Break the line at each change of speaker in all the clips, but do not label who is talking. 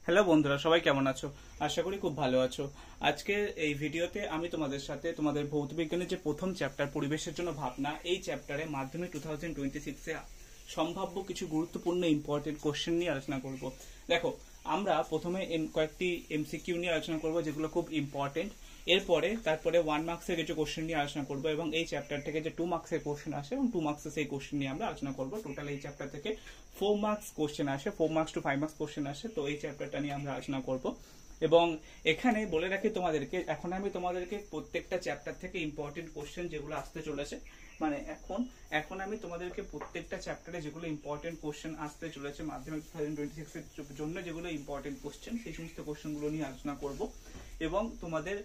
Hello বন্ধুরা, সবাই কেমন আছো? আশা করি খুব ভালো আছো। আজকে এই ভিডিওতে আমি তোমাদের সাথে তোমাদের ভৌত বিজ্ঞানের যে প্রথম চ্যাপ্টার পরিবেশের জন্য ভাবনা, এই চ্যাপ্টারে মাধ্যমিক 2026 এ সম্ভাব্য কিছু গুরুত্বপূর্ণ ইম্পর্টেন্ট কোশ্চেন নিয়ে আলোচনা করব। দেখো, আমরা প্রথমে কয়েকটি এমসিকিউ নিয়ে আলোচনা করব যেগুলো খুব ইম্পর্টেন্ট। এরপরে তারপরে 1 মার্কসের কিছু কোশ্চেন নিয়ে আলোচনা করব এবং এই চ্যাপ্টার থেকে যে 2 মার্কসের কোশ্চেন আসে এবং 2 মার্কসের সেই কোশ্চেন নিয়ে আমরা আলোচনা করব। টোটাল এই চ্যাপ্টার থেকে 4 মার্কস কোশ্চেন আসে, 4 মার্কস টু 5 মার্কস কোশ্চেন আসে। তো এই চ্যাপ্টারটা নিয়ে আমরা আলোচনা করব এবং এখানে বলে রাখি তোমাদেরকে, এখন আমি তোমাদেরকে প্রত্যেকটা চ্যাপ্টার থেকে ইম্পর্টেন্ট কোশ্চেন যেগুলো আসতে চলেছে, মানে এখন আমি তোমাদেরকে প্রত্যেকটা চ্যাপ্টারে যেগুলো ইম্পর্টেন্ট কোশ্চেন আসতে চলেছে মাধ্যমিক 2026 এর জন্য, যেগুলো ইম্পর্টেন্ট কোশ্চেন, সেই সমস্ত কোশ্চেনগুলো নিয়ে আলোচনা করব। এবং তোমাদের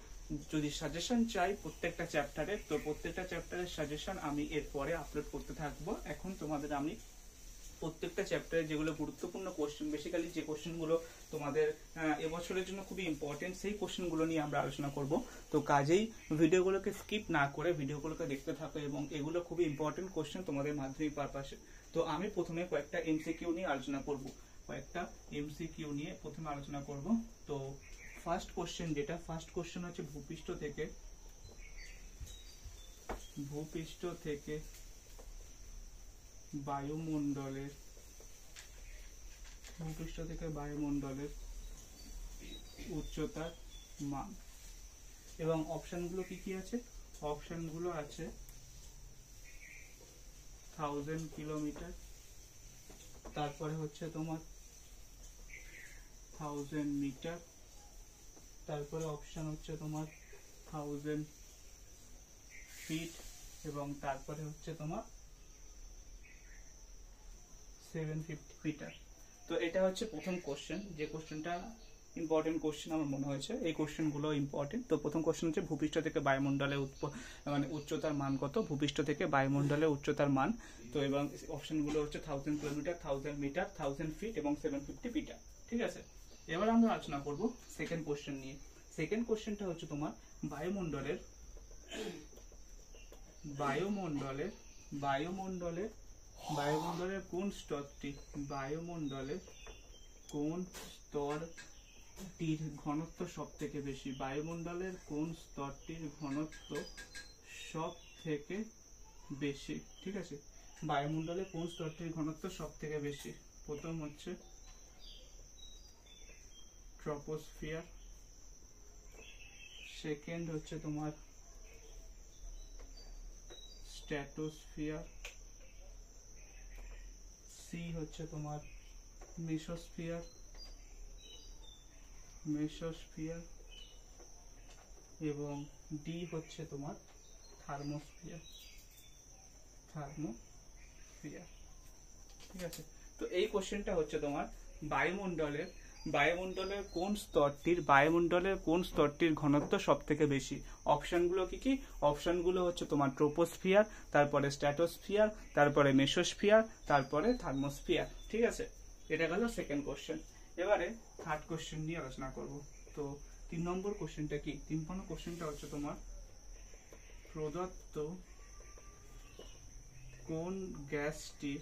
যদি সাজেশন চাই প্রত্যেকটা চ্যাপ্টারে, তো প্রত্যেকটা চ্যাপ্টারের সাজেশন আমি এরপরে আপলোড করতে থাকবো। এখন তোমাদের আমি প্রত্যেকটা চ্যাপ্টারে যেগুলো গুরুত্বপূর্ণ কোশ্চেন, বেসিক্যালি যে কোশ্চেনগুলো তোমাদের এবছরের জন্য খুবই ইম্পর্টেন্ট, সেই কোশ্চেনগুলো নিয়ে আমরা আলোচনা করব। তো কাজেই ভিডিওগুলোকে স্কিপ না করে ভিডিওগুলোকে দেখতে থাকো এবং এগুলো খুবই ইম্পর্টেন্ট কোশ্চেন তোমাদের মাধ্যমিক পারপাসে। তো আমি প্রথমে কয়েকটা এমসিকিউ নিয়ে আলোচনা করব, প্রথমে আলোচনা করব। তো ফার্স্ট কোশ্চেন হচ্ছে ভূপৃষ্ঠ থেকে বায়ুমণ্ডলের উচ্চতার মান। এবং অপশনগুলো কি আছে? অপশনগুলো আছে 1000 কিলোমিটার, তারপরে হচ্ছে তোমার 1000 মিটার, তারপরে অপশন হচ্ছে তোমার 1000 ফিট, এবং তারপরে হচ্ছে তোমার 750 মিটার। তো এটা হচ্ছে প্রথম কোশ্চেন, যে কোশ্চেনটা ইম্পর্টেন্ট কোশ্চেন আমার মনে হয়েছে। এই কোশ্চেনগুলো ইম্পর্টেন্ট। তো প্রথম কোশ্চেন হচ্ছে ভূপৃষ্ঠ থেকে বায়ুমণ্ডলের মানে উচ্চতার মান কত? ভূপৃষ্ঠ থেকে বায়ুমণ্ডলের উচ্চতার মান। তো এবং অপশনগুলো হচ্ছে 1000 কিলোমিটার, 1000 মিটার, 1000 ফিট এবং 750 মিটার। ঠিক আছে, এবার আমরা আলোচনা করব সেকেন্ড কোশ্চেন নিয়ে। সেকেন্ড কোশ্চেনটা হচ্ছে তোমার বায়ুমণ্ডলের কোন স্তরটির ঘনত্ব সব থেকে বেশি? বায়ুমণ্ডলের কোন স্তরটির ঘনত্ব সব থেকে বেশি? ঠিক আছে, বায়ুমণ্ডলের কোন স্তরটির ঘনত্ব সব থেকে বেশি? প্রথম হচ্ছে ট্রপোস্ফিয়ার, সেকেন্ড হচ্ছে তোমার স্ট্র্যাটোস্ফিয়ার, সি হচ্ছে তোমার মেসোস্ফিয়ার, এবং ডি হচ্ছে তোমার থার্মোস্ফিয়ার। ঠিক আছে, তো এই কোশ্চেনটা হচ্ছে তোমার বায়ুমণ্ডলের কোন স্তরটির ঘনত্ব সব থেকে বেশি। অপশনগুলো কি? অপশনগুলো হচ্ছে তোমার ট্রোপোস্ফিয়ার, তারপরে স্ট্র্যাটোস্ফিয়ার, তারপরে মেসোস্ফিয়ার, তারপরে থার্মোস্ফিয়ার। ঠিক আছে, এটা গেল সেকেন্ড কোশ্চেন। এবারে থার্ড কোশ্চেন নিয়ে আলোচনা করব। তো 3 নম্বর কোশ্চেনটা কি? 3 নম্বর কোশ্চেনটা হচ্ছে তোমার প্রদত্ত কোন গ্যাসটির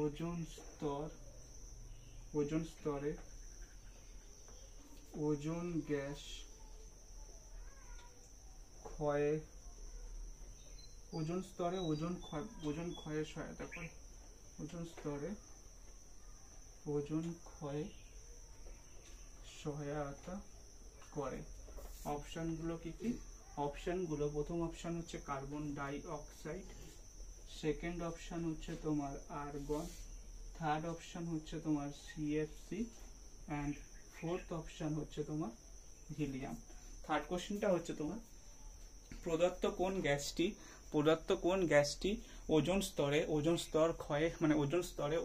ওজোন স্তরে ওজোন ক্ষয়ে সহায়তা করে। অপশনগুলো কি? অপশনগুলো, প্রথম অপশন হচ্ছে carbon die oxide, second option হচ্ছে তোমার আর্গন, থার্ড অপশন হচ্ছে তোমার সিএফসি, অ্যান্ড ফোর্থ অপশন হচ্ছে তোমার হিলিয়াম। থার্ড কোশ্চেনটা হচ্ছে তোমার প্রদত্ত কোন গ্যাসটি ওজোন স্তরে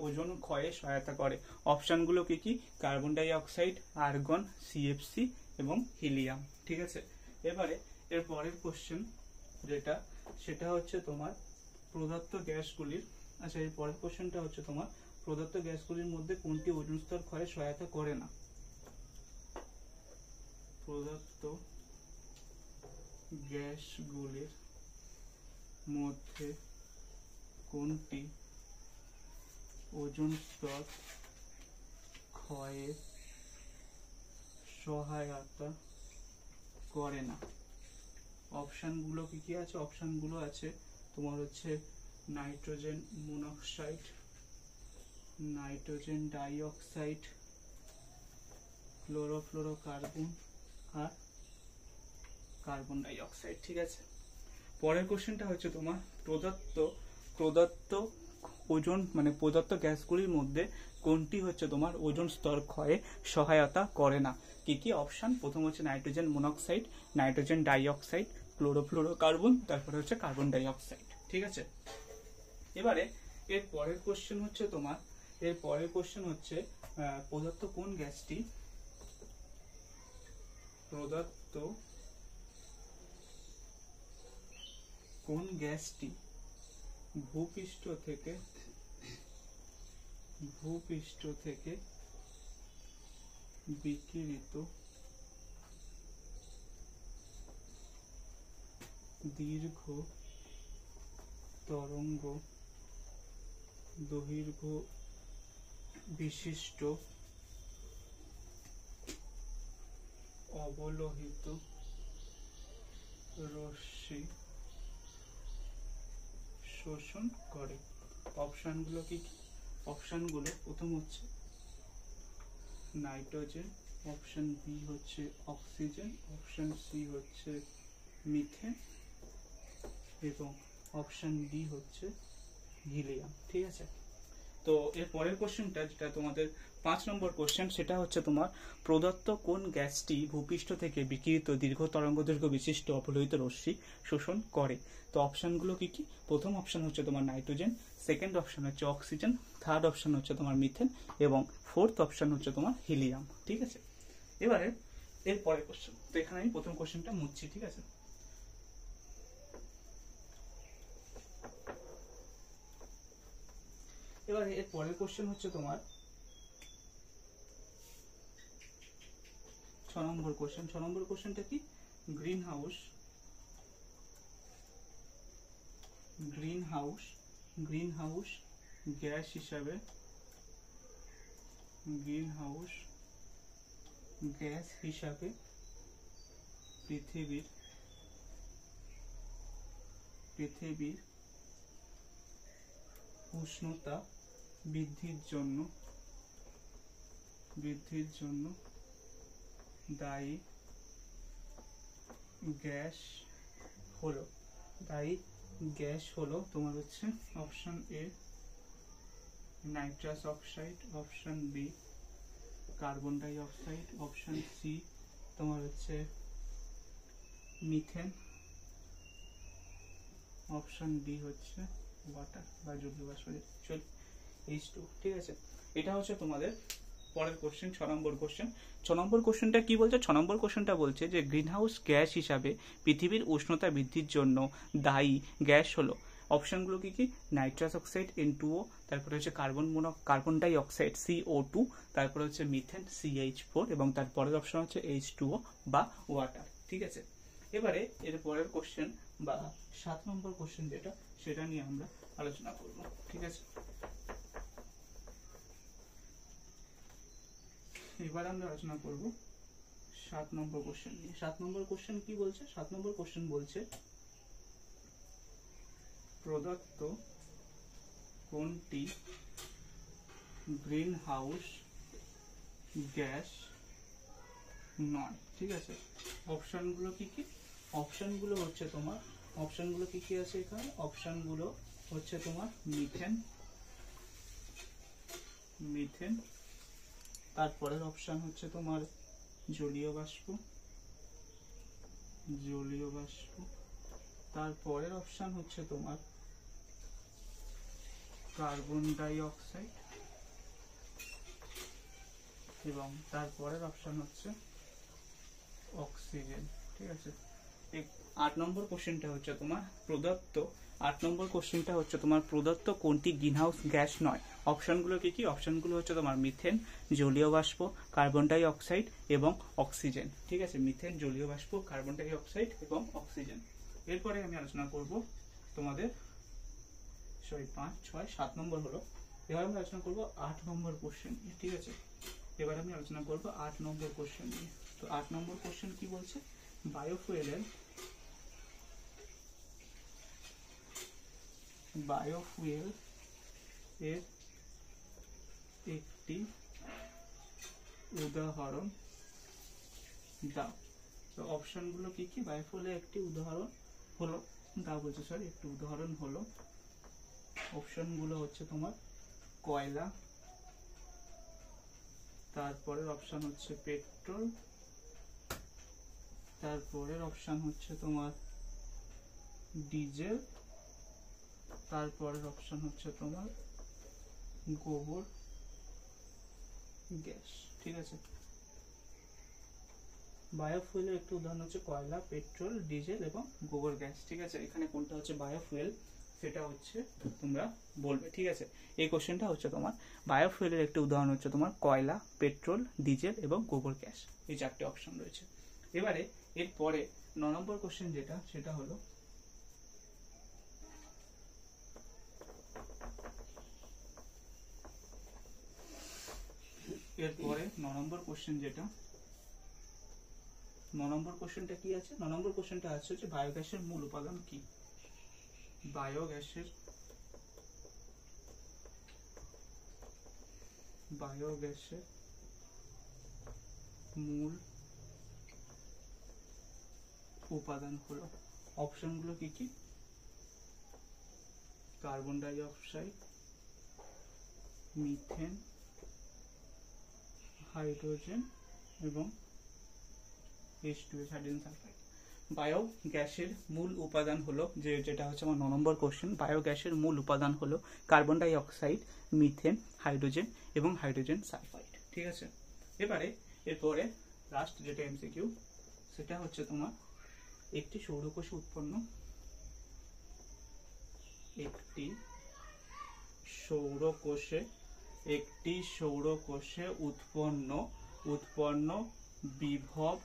ওজোন ক্ষয়ে সহায়তা করে। অপশনগুলো কি? Carbon die oxide, argon, CFC এবং হিলিয়াম। ঠিক আছে, এবারে এর পরের কোশ্চেন সেটা হচ্ছে তোমার প্রদত্ত গ্যাসগুলির এর পরের কোশ্চেনটা হচ্ছে তোমার প্রদত্ত গ্যাসগুলির মধ্যে কোনটি ওজোন স্তর ক্ষয়ে সহায়তা করে না? প্রদত্ত গ্যাসগুলির মধ্যে কোনটি ওজোন স্তর ক্ষয়ে সহায়তা করে না। অপশানগুলো কি কি আছে? অপশানগুলো আছে তোমার হচ্ছে nitrogen monoxide, nitrogen dioxide, chlorofluorocarbon আর কার্বন ডাই অক্সাইড। ঠিক আছে, পরের কোশ্চেনটা হচ্ছে তোমার প্রদত্ত ওজোন মানে প্রদত্ত গ্যাসগুলির মধ্যে কোনটি হচ্ছে তোমার ওজোন স্তর ক্ষয়ে সহায়তা করে না? কি কি অপশন? প্রথম হচ্ছে nitrogen monoxide, nitrogen dioxide, chlorofluorocarbon, তারপরে হচ্ছে কার্বন ডাই অক্সাইড। ঠিক আছে, এবারে এর পরের কোশ্চেন হচ্ছে তোমার প্রদত্ত কোন গ্যাসটি ভূপৃষ্ঠ থেকে বিকিরিত দীর্ঘ তরঙ্গ দৈর্ঘ্য বিশিষ্ট অবলোহিত রশ্মি শোষণ করে? অপশনগুলো কি কি? অপশনগুলো প্রথম হচ্ছে নাইট্রোজেন, অপশন বি হচ্ছে অক্সিজেন, অপশন সি হচ্ছে মিথেন এবং অপশন ডি হচ্ছে হিলিয়াম। ঠিক আছে, তো এর পরের কোশ্চেনটা যেটা তোমাদের 5 নম্বর কোশ্চেন, সেটা হচ্ছে তোমার প্রদত্ত কোন গ্যাসটি ভূপৃষ্ঠ থেকে বিকিরিত দীর্ঘ তরঙ্গদৈর্ঘ্য বিশিষ্ট অবলোহিত রশ্মি শোষণ করে? তো অপশনগুলো কি কি? প্রথম অপশন হচ্ছে তোমার নাইট্রোজেন, সেকেন্ড অপশন হচ্ছে অক্সিজেন, থার্ড অপশন হচ্ছে তোমার মিথেন এবং ফোর্থ অপশন হচ্ছে তোমার হিলিয়াম। ঠিক আছে, এবারে এর পরের কোশ্চেন, তো এখানে আমি প্রথম কোশ্চেনটা মুছছি। ঠিক আছে, এবারে এর পরের কোশ্চেন হচ্ছে তোমার 6 নম্বর কোশ্চেন। 6 নম্বর কোশ্চেনটা কি? গ্রিন হাউস গ্যাস হিসাবে পৃথিবীর উষ্ণতা বৃদ্ধির জন্য দায়ী গ্যাস হলো তোমার হচ্ছে option A nitrous oxide, option B carbon die অক্সাইড, অপশন সি তোমার হচ্ছে মিথেন, অপশন ডি হচ্ছে ওয়াটার বা জলীয় বাষ্প H2। ঠিক আছে, এটা হচ্ছে তোমাদের পরের কোশ্চেন, 6 নম্বর কোশ্চেন। 6 নম্বর কোশ্চেনটা কি বলছে? 6 নম্বর কোশ্চেনটা বলছে যে গ্রিনহাউস গ্যাস হিসাবে পৃথিবীর উষ্ণতা বৃদ্ধির জন্য দায়ী গ্যাস হলো, অপশনগুলো কি কি? নাইট্রাস অক্সাইড N2O, তারপরে হচ্ছে কার্বন ডাই অক্সাইড CO2, তারপরে হচ্ছে মিথেন CH4 এবং তারপরের অপশন হচ্ছে H2O বা ওয়াটার। ঠিক আছে, এবারে এর পরের কোশ্চেন বা 7 নম্বর কোশ্চেন যেটা, সেটা নিয়ে আমরা আলোচনা করব। ঠিক আছে, এবার আমরা আলোচনা করব 7 নম্বর কোশ্চেন নিয়ে। 7 নম্বর কোশ্চেন কি বলছে? 7 নম্বর কোশ্চেন বলছে প্রদত্ত কোনটি গ্রিন হাউস গ্যাস নয়? ঠিক আছে, অপশনগুলো কি কি? অপশনগুলো হচ্ছে তোমার কি কি আছে এখানে? অপশনগুলো হচ্ছে তোমার মিথেন, তারপরের অপশন হচ্ছে তোমার জলীয় বাষ্প, তারপরের অপশন হচ্ছে তোমার কার্বন ডাই অক্সাইড এবং তারপরের অপশন হচ্ছে অক্সিজেন। ঠিক আছে, 8 নম্বর কোশ্চেনটা হচ্ছে তোমার প্রদত্ত কোনটি গ্রিনহাউস গ্যাস নয়? অপশনগুলো কি কি? অপশনগুলো হচ্ছে তোমার মিথেন, জলীয় বাষ্প, কার্বন ডাই অক্সাইড এবং অক্সিজেন। ঠিক আছে, মিথেন, জলীয় বাষ্প, কার্বন ডাই অক্সাইড এবং অক্সিজেন। এরপরে আমি আলোচনা করব তোমাদের 5, 6, 7 নম্বর হলো এবার আমি আলোচনা করবো 8 নম্বর কোশ্চেন নিয়ে, ঠিক আছে। এবার আমি আলোচনা করবো 8 নম্বর কোশ্চেন নিয়ে। তো 8 নম্বর কোশ্চেন কি বলছে, বায়োফুয়েল এর একটি উদাহরণ দাও। তো অপশন গুলো কি কি, বায়োফুয়েলের একটি উদাহরণ হলো দাও বলছে, সরি একটি উদাহরণ হলো, অপশন গুলো হচ্ছে তোমার কয়লা, তারপরের অপশন হচ্ছে পেট্রোল, তারপরের অপশন হচ্ছে তোমার ডিজেল, তারপরের অপশন হচ্ছে তোমার গোবর গ্যাস, ঠিক আছে। বায়োফুয়েলের একটি উদাহরণ হচ্ছে কয়লা, পেট্রোল, ডিজেল এবং গোবর গ্যাস, ঠিক আছে। এখানে কোনটা হচ্ছে বায়োফুয়েল সেটা হচ্ছে তোমরা বলবে, ঠিক আছে। এই কোশ্চেনটা হচ্ছে তোমার বায়োফুয়েলের একটি উদাহরণ হচ্ছে তোমার কয়লা, পেট্রোল, ডিজেল এবং গোবর গ্যাস, এই চারটে অপশন রয়েছে। এবারে এরপরে 9 নম্বর কোশ্চেন যেটা, সেটা হলো এরপরে 9 নম্বর কোশ্চেন যেটা, 9 নম্বর কোশ্চেনটা কি আছে, 9 নম্বর কোশ্চেনটা আছে যে বায়োগ্যাসের মূল উপাদান কি। বায়োগ্যাসের মূল উপাদান হলো, অপশন গুলো কি কি, carbon die oxide, methane, hydrogen এবং H2S, হাইড্রোজেন সালফাইড। বায়োগ্যাসের মূল উপাদান হলো, যেটা হচ্ছে আমার 9 নম্বর কোশ্চেন, বায়োগ্যাসের মূল উপাদান হলো carbon die oxide, methane, hydrogen এবং হাইড্রোজেন সালফাইড, ঠিক আছে। এবারে এরপরে লাস্ট যেটা এমসিকিউ, সেটা হচ্ছে তোমার একটি সৌরকোষে উৎপন্ন বিভব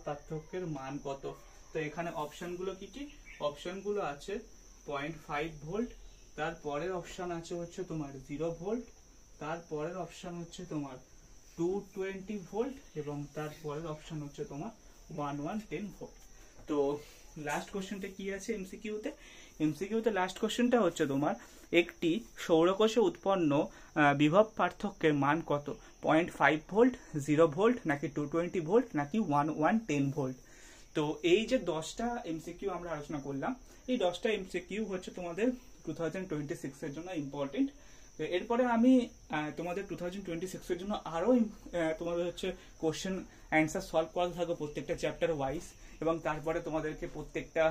পার্থক্যের মান কত। তো এখানে অপশন গুলো কি কি, অপশন গুলো আছে 0.5 ভোল্ট, তারপরের অপশন আছে হচ্ছে তোমার 0 ভোল্ট, তারপরের অপশন হচ্ছে তোমার 220 ভোল্ট এবং তারপরের অপশন হচ্ছে তোমার 1110 ভোল্ট। তো লাস্ট কোশ্চেনটা কি আছে এমসিকিউতে লাস্ট কোশ্চেনটা হচ্ছে তোমার একটি সৌরকোষে উৎপন্ন বিভব পার্থক্যের মান কত, 0.5 ভোল্ট, 0 ভোল্ট নাকি 220 ভোল্ট নাকি 1110 ভোল্ট। তো এই যে 10টা এমসিকিউ আমরা আলোচনা করলাম, এই 10টা এমসিকিউ হচ্ছে তোমাদের 2026 এর জন্য ইম্পর্টেন্ট। তো এরপরে আমি তোমাদের 2026 এর জন্য আরো তোমাদের হচ্ছে কোশ্চেন অ্যান্সার সলভ করা থাকবে প্রত্যেকটা চ্যাপ্টার ওয়াইজ, এবং তারপরে তোমাদেরকে প্রত্যেকটা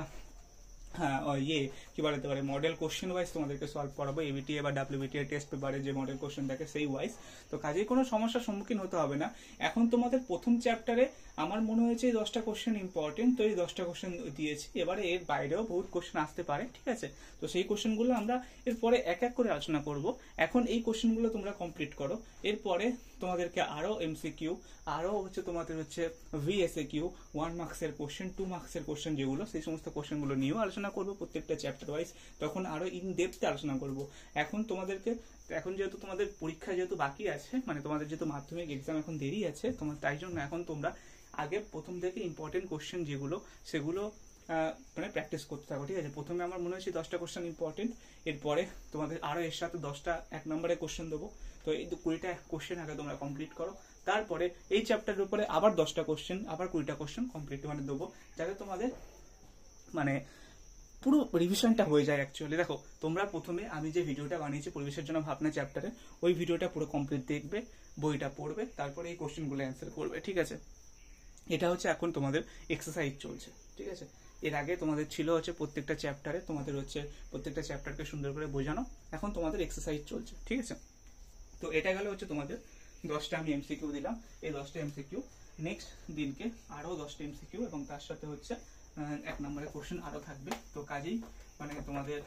কি বলতে পারে মডেল কোশ্চেন ওয়াইজ তোমাদেরকে সলভ করাবো, এবিটিএ বা ডাব্লিউবিটিএ টেস্ট পেপারে যে মডেল কোশ্চেন থাকে সেই ওয়াইজ। তো কাজেই কোনো সমস্যার সম্মুখীন হতে হবে না। এখন তোমাদের প্রথম চ্যাপ্টারে আমার মনে হয়েছে এই 10টা কোশ্চেন ইম্পর্টেন্ট, তো এই 10টা কোশ্চেন দিয়েছি। এবারে এর বাইরেও বহুত কোশ্চেন আসতে পারে, ঠিক আছে। তো সেই কোশ্চেনগুলো আমরা এরপরে এক এক করে আলোচনা করব। এখন এই কোশ্চেনগুলো তোমরা কমপ্লিট করো, এরপরে তোমাদেরকে আরো এমসিকিউ, আরো হচ্ছে তোমাদের হচ্ছে ভিএসএকিউ, 1 মার্কসের কোশ্চেন, 2 মার্কসের কোশ্চেন যেগুলো, সেই সমস্ত কোশ্চেনগুলো নিয়েও আলোচনা করবো প্রত্যেকটা চ্যাপ্টার ওয়াইজ, তখন আরো ইন ডেপথে আলোচনা করব। এখন যেহেতু তোমাদের পরীক্ষা যেহেতু বাকি আছে, মানে তোমাদের যেহেতু মাধ্যমিক এক্সাম এখন দেরি আছে তোমার, তাই জন্য এখন তোমরা আগে প্রথম থেকে ইম্পর্টেন্ট কোশ্চেন যেগুলো সেগুলো মানে প্র্যাকটিস করতে থাকো, ঠিক আছে। প্রথমে আমার মনে হচ্ছে 10টা কোশ্চেন ইম্পর্টেন্ট, এরপরে তোমাদের আরো এর সাথে 10টা 1 নম্বরের কোশ্চেন দেবো। তো এই 20টা কোশ্চেন আগে তোমরা কমপ্লিট করো, তারপরে এই চ্যাপ্টারের উপরে আবার 10টা কোশ্চেন, আবার 20টা কোশ্চেন কমপ্লিট মানে দেবো, যাতে তোমাদের মানে পুরো রিভিশনটা হয়ে যায়। অ্যাকচুয়ালি দেখো, তোমরা প্রথমে আমি যে ভিডিওটা বানিয়েছি পরিবেশের জন্য ভাবনা চ্যাপ্টারে, ওই ভিডিওটা পুরো কমপ্লিট দেখবে, বইটা পড়বে, তারপরে এই কোশ্চেনগুলো অ্যান্সার করবে, ঠিক আছে। এটা হচ্ছে এখন তোমাদের এক্সারসাইজ চলছে, ঠিক আছে। এর আগে তোমাদের ছিল হচ্ছে প্রত্যেকটা চ্যাপ্টারে তোমাদের হচ্ছে প্রত্যেকটা চ্যাপ্টারকে সুন্দর করে বোঝানো, এখন তোমাদের এক্সারসাইজ চলছে, ঠিক আছে। তো এটা গেল হচ্ছে তোমাদের 10টা আমি এমসিকিউ দিলাম, এই 10টা এমসিকিউ নেক্সট দিনকে আরো 10টা এমসিকিউ এবং তার সাথে হচ্ছে 1 নম্বরের কোশ্চেন আরো থাকবে। তো কাজেই মানে তোমাদের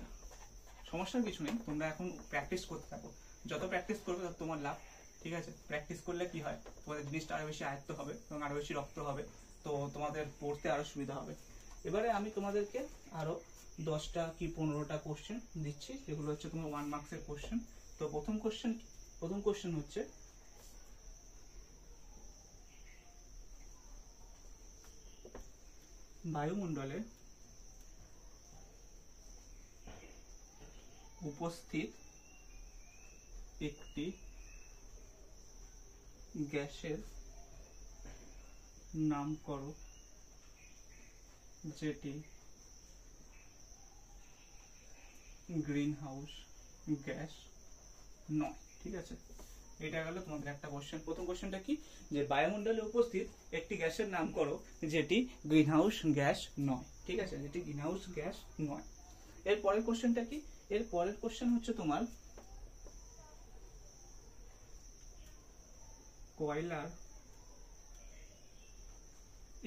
সমস্যার কিছু নেই, তোমরা এখন প্র্যাকটিস করতে থাকো, যত প্র্যাকটিস করবে তত তোমার লাভ, ঠিক আছে। প্র্যাকটিস করলে কি হয়, তোমাদের জিনিসটা আরো বেশি আয়ত্ত হবে এবং আরো বেশি রপ্ত হবে, তো তোমাদের পড়তে আরো সুবিধা হবে। এবারে আমি তোমাদেরকে আরো 10টা কি 15টা কোশ্চেন দিচ্ছি, যেগুলো হচ্ছে তোমার 1 মার্কসের কোশ্চেন। তো প্রথম কোশ্চেন হচ্ছে বায়ুমণ্ডলে উপস্থিত একটি গ্যাসের নাম করো যেটি গ্রিন হাউস গ্যাস নয়। ঠিক আছে, এটা গেল তোমাদের একটা কোশ্চেন। প্রথম কোশ্চেনটা কি, যে বায়ুমণ্ডলে উপস্থিত একটি গ্যাসের নাম করো যেটি গ্রিন হাউস গ্যাস নয়। ঠিক আছে, যেটি গ্রিন হাউস গ্যাস নয়। এর পরের কোশ্চেনটা কি, এর পরের কোশ্চেন হচ্ছে তোমার কয়লার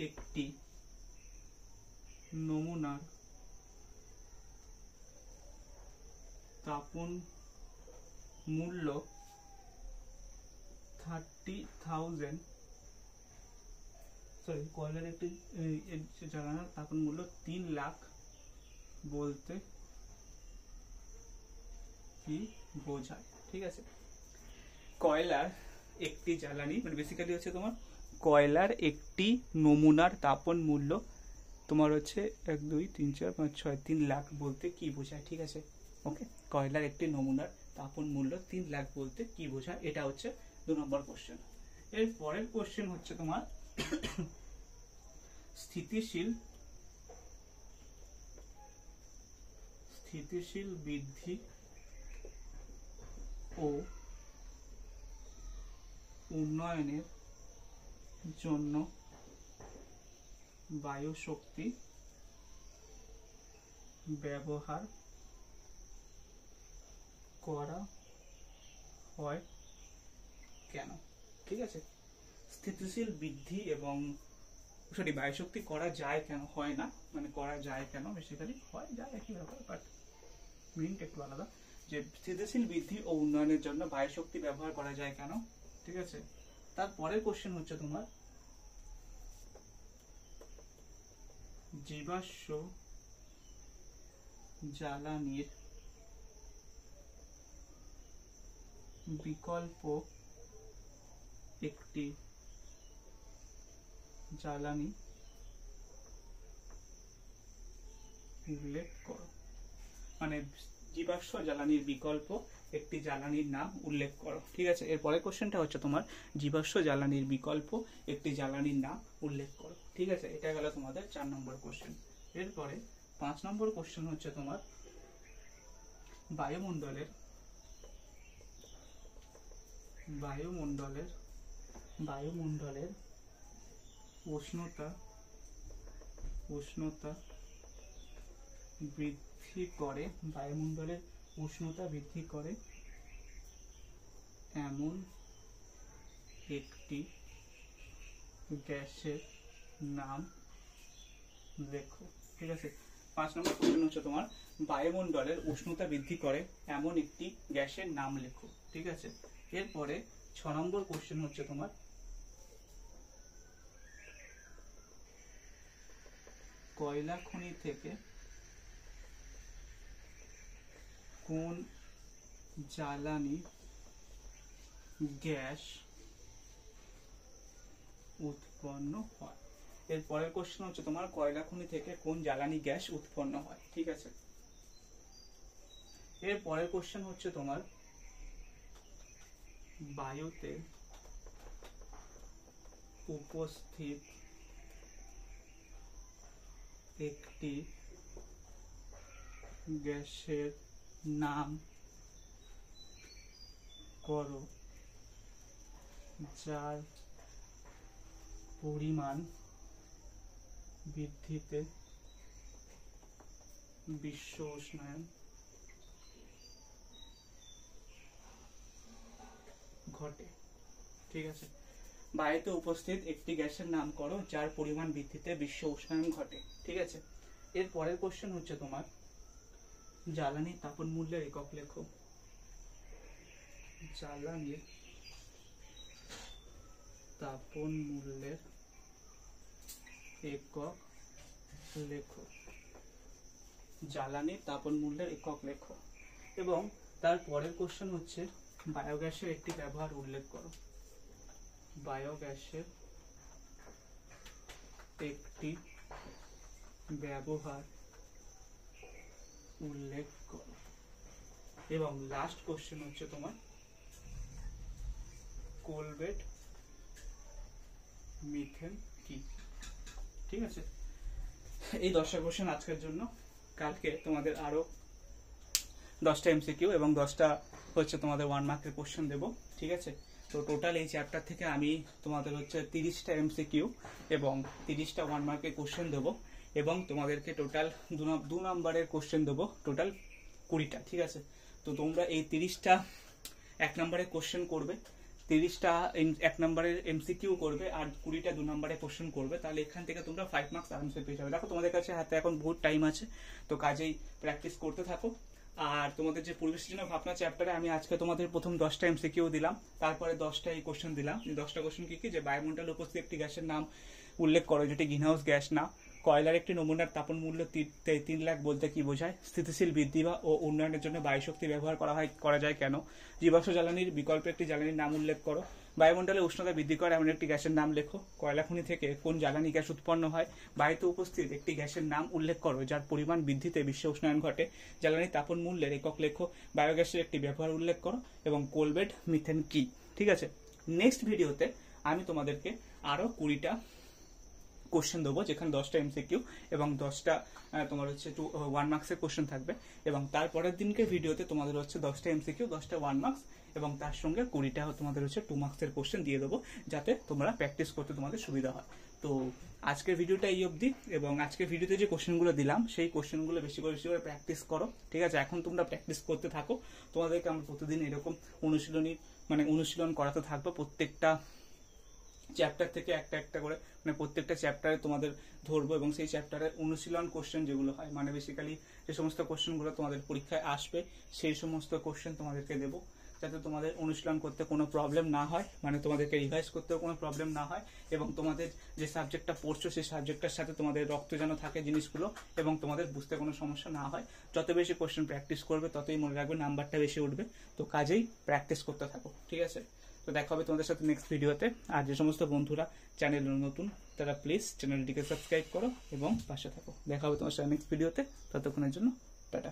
একটি নমুনার তাপন মূল্য 30,000 কয়লার একটি জ্বালানির তাপন মূল্য 3 লাখ বলতে কি বোঝায়। ঠিক আছে, কয়লার একটি জ্বালানি মানে বেসিক্যালি হচ্ছে তোমার কয়লার একটি নমুনার তাপন মূল্য তোমার হচ্ছে 1 2 3 4 5 6 3 লাখ বলতে কি বোঝায়। ঠিক আছে, ওকে, কয়লার একটি নমুনার তাপন মূল্য 3 লাখ বলতে কি বোঝায়, এটা হচ্ছে 2 নম্বর কোশ্চেন। এর পরের কোশ্চেন হচ্ছে তোমার স্থিতিশীল বৃদ্ধি ও উন্নয়নের জন্য বায়ু শক্তি ব্যবহার করা হয় কেন। ঠিক আছে, স্থিতিশীল বৃদ্ধি এবং বায়ু শক্তি করা যায় কেন, হয় না, মানে করা যায় কেন, বেসিক্যালি হয় যায় একই ব্যাপার, বাট মিনিংটা একটু আলাদা। যে স্থিতিশীল বৃদ্ধি ও উন্নয়নের জন্য বায়ু শক্তি ব্যবহার করা যায় কেন। ঠিক আছে, তারপরের কোশ্চেন হচ্ছে তোমার জীবাশ্ম জ্বালানির বিকল্প একটি জ্বালানি উল্লেখ করো। মানে জীবাশ্ম জ্বালানির বিকল্প একটি জ্বালানির নাম উল্লেখ করো। ঠিক আছে, এরপরের কোশ্চেনটা হচ্ছে তোমার জীবাশ্ম জ্বালানির বিকল্প একটি জ্বালানির নাম উল্লেখ করো। ঠিক আছে, এটা গেল তোমাদের 4 নম্বর কোশ্চেন। এরপরে 5 নম্বর কোশ্চেন হচ্ছে তোমার বায়ুমণ্ডলের উষ্ণতা বৃদ্ধি করে এমন একটি গ্যাসের নাম লেখো। ঠিক আছে, 5 নম্বর কোশ্চেন হচ্ছে তোমার বায়ুমণ্ডলের উষ্ণতা বৃদ্ধি করে এমন একটি গ্যাসের নাম লেখো। ঠিক আছে, এরপরে 6 নম্বর কোশ্চেন হচ্ছে তোমার কয়লা খনি থেকে কোন জ্বালানি গ্যাস উৎপন্ন হয়। এর পরের কোশ্চেন হচ্ছে তোমার কয়লা খনি থেকে কোন জ্বালানি গ্যাস উৎপন্ন হয়। ঠিক আছে, এর পরের কোশ্চেন হচ্ছে তোমার বায়ুতে উপস্থিত একটি গ্যাসের নাম করো যার পরিমাণ বৃদ্ধিতে বিশ্ব উষ্ণায়ন ঘটে। ঠিক আছে, বায়ুতে উপস্থিত একটি গ্যাসের নাম করো যার পরিমাণ বৃদ্ধিতে বিশ্ব উষ্ণায়ন ঘটে। ঠিক আছে, এর পরের কোশ্চেন হচ্ছে তোমার জ্বালানির তাপন মূল্যের একক লেখো। জ্বালানির তাপন মূল্যের একক লেখো, জ্বালানির তাপন মূল্যের একক লেখো। এবং তার পরের কোশ্চেন হচ্ছে বায়োগ্যাসের একটি ব্যবহার উল্লেখ করো। বায়োগ্যাসের একটি ব্যবহার উল্লেখ করো। এবং লাস্ট কোশ্চেন হচ্ছে তোমার কোলবেট মিথেন কি। ঠিক আছে, এই 10টা কোশ্চেন আজকের জন্য। কালকে তোমাদের আরো 10টা এমসিকিউ এবং 10টা হচ্ছে তোমাদের 1 মার্কের কোশ্চেন দেবো। ঠিক আছে, তো টোটাল এই চ্যাপ্টার থেকে আমি তোমাদের হচ্ছে 30টা এমসিকিউ এবং 30টা 1 মার্কের কোশ্চেন দেবো এবং তোমাদেরকে টোটাল 2 নম্বরের কোশ্চেন দেবো, টোটাল 20টা। ঠিক আছে, তো তোমরা এই 30টা 1 নম্বরের কোশ্চেন করবে, 30টা 1 নম্বরের এমসিকিউ করবে আর 20টা 2 নম্বরের কোশ্চেন করবে, তাহলে এখান থেকে তোমরা 5 মার্কস আরামসে পেয়ে যাবে। দেখো তোমাদের কাছে হাতে এখন বহুত টাইম আছে, তো কাজেই প্র্যাকটিস করতে থাকো। আর তোমাদের যে পরিবেশের জন্য ভাবনা চ্যাপ্টারে আমি আজকে তোমাদের প্রথম 10টা এমসিকিউ দিলাম, তারপরে 10টা এই কোশ্চেন দিলাম। 10টা কোশ্চেন কি কি, যে বায়ুমণ্ডলে উপস্থিত একটি গ্যাসের নাম উল্লেখ করো যেটি গ্রিনহাউস গ্যাস না। কয়লার একটি নমুনার তাপন মূল্য 3 লাখ বলতে কি বোঝায়? স্থিতিশীল বৃদ্ধি বা ও উন্নয়নের জন্য বায়ুশক্তি ব্যবহার করা যায় কেন? জীবাশ্ম জ্বালানির বিকল্প একটি জ্বালানির নাম উল্লেখ করো। বায়ুমণ্ডলে উষ্ণতা বৃদ্ধি করে এমন একটি গ্যাসের নাম লেখো। কয়লা খনি থেকে কোন জ্বালানি গ্যাস উৎপন্ন হয়? বায়ুতে উপস্থিত একটি গ্যাসের নাম উল্লেখ করো যার পরিমাণ বৃদ্ধিতে বিশ্ব উষ্ণায়ন ঘটে। জ্বালানি তাপন মূল্যের একক লেখো। বায়োগ্যাসের একটি ব্যবহার উল্লেখ করো এবং কোলবেট মিথেন কি। ঠিক আছে, নেক্সট ভিডিওতে আমি তোমাদেরকে আরো 20টা কোশ্চেন দেবো, যেখানে 10টা এমসিকিউ এবং 10টা তোমার হচ্ছে 1 মার্কসের কোশ্চেন থাকবে। এবং তারপরের দিনকে ভিডিওতে তোমাদের হচ্ছে 10টা এমসিকিউ, 10টা 1 মার্কস এবং তার সঙ্গে 20টা তোমাদের হচ্ছে 2 মার্কসের কোশ্চেন দিয়ে দেবো, যাতে তোমরা প্র্যাকটিস করতে তোমাদের সুবিধা হয়। তো আজকের ভিডিওটা এই অবধি। এবং আজকের ভিডিওতে যে কোশ্চেনগুলো দিলাম সেই কোশ্চেনগুলো বেশি করে প্র্যাকটিস করো। ঠিক আছে, এখন তোমরা প্র্যাকটিস করতে থাকো। তোমাদেরকে আমরা প্রতিদিন এরকম অনুশীলন করাতে থাকবো। প্রত্যেকটা চ্যাপ্টার থেকে একটা করে প্রত্যেকটা চ্যাপ্টারে তোমাদের ধরবো এবং সেই চ্যাপ্টারের অনুশীলন কোশ্চেন যেগুলো হয়, বেসিক্যালি যে সমস্ত কোশ্চেনগুলো তোমাদের পরীক্ষায় আসবে সেই সমস্ত কোশ্চেন তোমাদেরকে দেবো, যাতে তোমাদের অনুশীলন করতে কোনো প্রবলেম না হয়, তোমাদেরকে রিভাইজ করতেও কোনো প্রবলেম না হয় এবং তোমাদের যে সাবজেক্টটা পড়ছো সেই সাবজেক্টের সাথে তোমাদের রক্ত যেন থাকে জিনিসগুলো এবং তোমাদের বুঝতে কোনো সমস্যা না হয়। যত বেশি কোশ্চেন প্র্যাকটিস করবে ততই মনে রাখবে নাম্বারটা বেশি উঠবে। তো কাজেই প্র্যাকটিস করতে থাকো। ঠিক আছে, তো দেখা হবে তোমাদের সাথে নেক্সট ভিডিওতে। আর যে সমস্ত বন্ধুরা চ্যানেল নতুন তারা প্লিজ চ্যানেলটিকে সাবস্ক্রাইব করো এবং পাশে থাকো। দেখা হবে তোমার সাথে নেক্সট ভিডিওতে। ততক্ষণের জন্য টাটা।